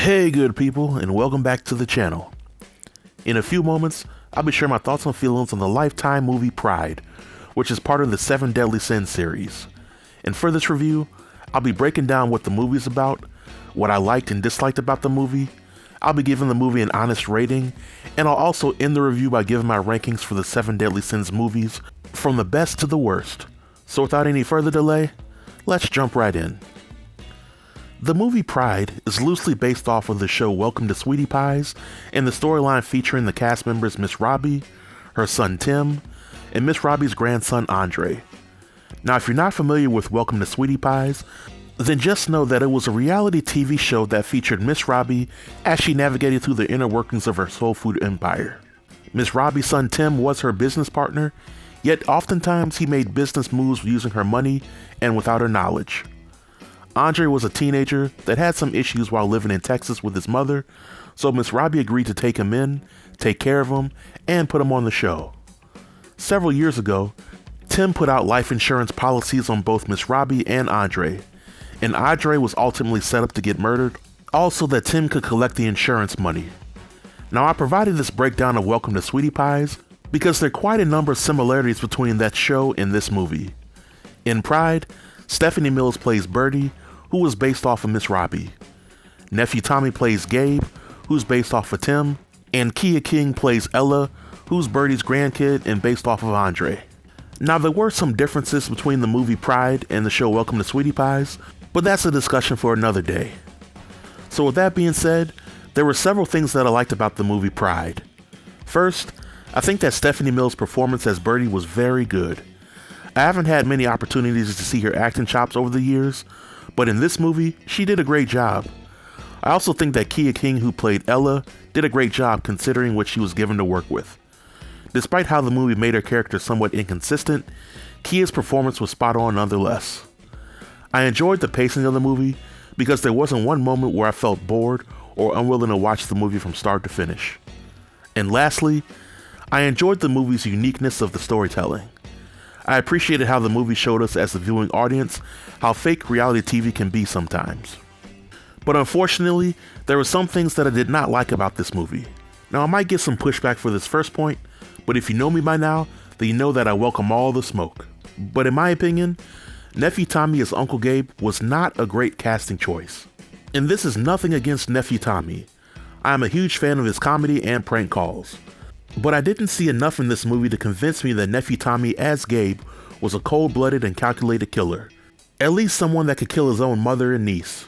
Hey good people, and welcome back to the channel. In a few moments, I'll be sharing my thoughts and feelings on the Lifetime movie Pride, which is part of the Seven Deadly Sins series. And for this review, I'll be breaking down what the movie is about, what I liked and disliked about the movie, I'll be giving the movie an honest rating, and I'll also end the review by giving my rankings for the Seven Deadly Sins movies, from the best to the worst. So without any further delay, let's jump right in. The movie Pride is loosely based off of the show Welcome to Sweetie Pies, and the storyline featuring the cast members Miss Robbie, her son Tim, and Miss Robbie's grandson Andre. Now if you're not familiar with Welcome to Sweetie Pies, then just know that it was a reality TV show that featured Miss Robbie as she navigated through the inner workings of her soul food empire. Miss Robbie's son Tim was her business partner, yet oftentimes he made business moves using her money and without her knowledge. Andre was a teenager that had some issues while living in Texas with his mother, so Miss Robbie agreed to take him in, take care of him, and put him on the show. Several years ago, Tim put out life insurance policies on both Miss Robbie and Andre was ultimately set up to get murdered, all so that Tim could collect the insurance money. Now I provided this breakdown of Welcome to Sweetie Pies because there are quite a number of similarities between that show and this movie. In Pride, Stephanie Mills plays Birdie, who was based off of Miss Robbie. Nephew Tommy plays Gabe, who's based off of Tim, and Kia King plays Ella, who's Birdie's grandkid and based off of Andre. Now there were some differences between the movie Pride and the show Welcome to Sweetie Pies, but that's a discussion for another day. So with that being said, there were several things that I liked about the movie Pride. First, I think that Stephanie Mills' performance as Birdie was very good. I haven't had many opportunities to see her acting chops over the years, but in this movie, she did a great job. I also think that Kia King, who played Ella, did a great job considering what she was given to work with. Despite how the movie made her character somewhat inconsistent, Kia's performance was spot on nonetheless. I enjoyed the pacing of the movie because there wasn't one moment where I felt bored or unwilling to watch the movie from start to finish. And lastly, I enjoyed the movie's uniqueness of the storytelling. I appreciated how the movie showed us as the viewing audience how fake reality TV can be sometimes. But unfortunately, there were some things that I did not like about this movie. Now I might get some pushback for this first point, but if you know me by now, then you know that I welcome all the smoke. But in my opinion, Nephew Tommy as Uncle Gabe was not a great casting choice. And this is nothing against Nephew Tommy. I am a huge fan of his comedy and prank calls. But I didn't see enough in this movie to convince me that Nephew Tommy as Gabe was a cold-blooded and calculated killer. At least someone that could kill his own mother and niece.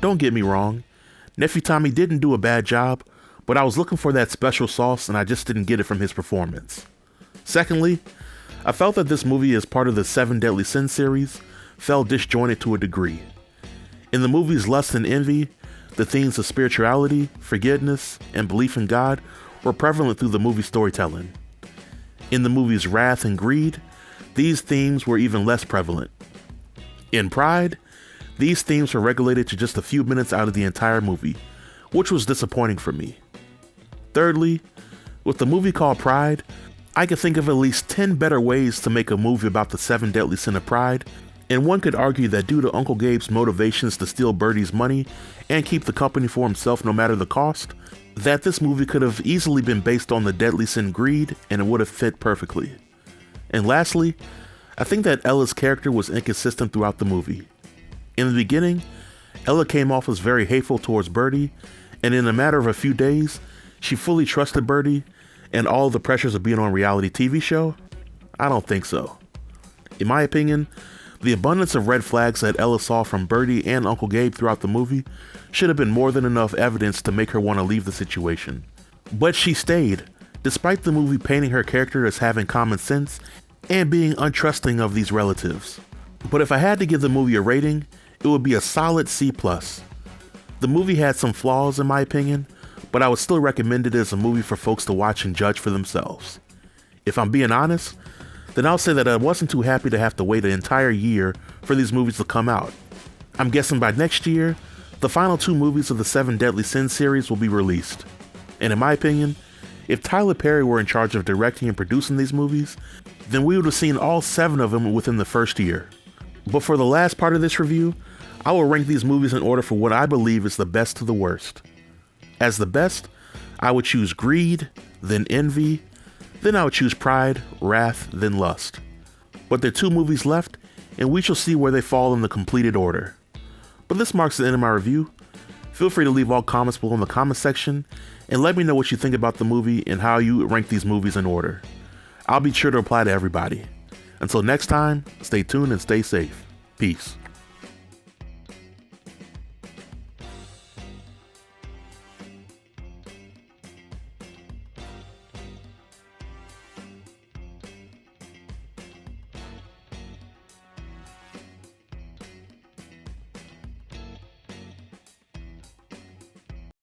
Don't get me wrong, Nephew Tommy didn't do a bad job, but I was looking for that special sauce and I just didn't get it from his performance. Secondly, I felt that this movie as part of the Seven Deadly Sins series felt disjointed to a degree. In the movie's lust and envy, the themes of spirituality, forgiveness, and belief in God were prevalent through the movie storytelling. In the movie's wrath and greed, these themes were even less prevalent. In Pride, these themes were regulated to just a few minutes out of the entire movie, which was disappointing for me. Thirdly, with the movie called Pride, I could think of at least 10 better ways to make a movie about the Seven Deadly Sins of Pride, and one could argue that due to Uncle Gabe's motivations to steal Birdie's money and keep the company for himself no matter the cost, that this movie could have easily been based on the deadly sin greed and it would have fit perfectly. And lastly, I think that Ella's character was inconsistent throughout the movie. In the beginning, Ella came off as very hateful towards Birdie, and in a matter of a few days, she fully trusted Birdie, and all the pressures of being on a reality TV show? I don't think so. In my opinion, the abundance of red flags that Ella saw from Birdie and Uncle Gabe throughout the movie should have been more than enough evidence to make her want to leave the situation. But she stayed, despite the movie painting her character as having common sense and being untrusting of these relatives. But if I had to give the movie a rating, it would be a solid C+. The movie had some flaws in my opinion, but I would still recommend it as a movie for folks to watch and judge for themselves. If I'm being honest, then I'll say that I wasn't too happy to have to wait an entire year for these movies to come out. I'm guessing by next year, the final 2 movies of the Seven Deadly Sins series will be released. And in my opinion, if Tyler Perry were in charge of directing and producing these movies, then we would have seen all 7 of them within the first year. But for the last part of this review, I will rank these movies in order for what I believe is the best to the worst. As the best, I would choose Greed, then Envy, then I would choose Pride, Wrath, then Lust. But there are 2 movies left, and we shall see where they fall in the completed order. But this marks the end of my review. Feel free to leave all comments below in the comment section, and let me know what you think about the movie and how you rank these movies in order. I'll be sure to reply to everybody. Until next time, stay tuned and stay safe. Peace.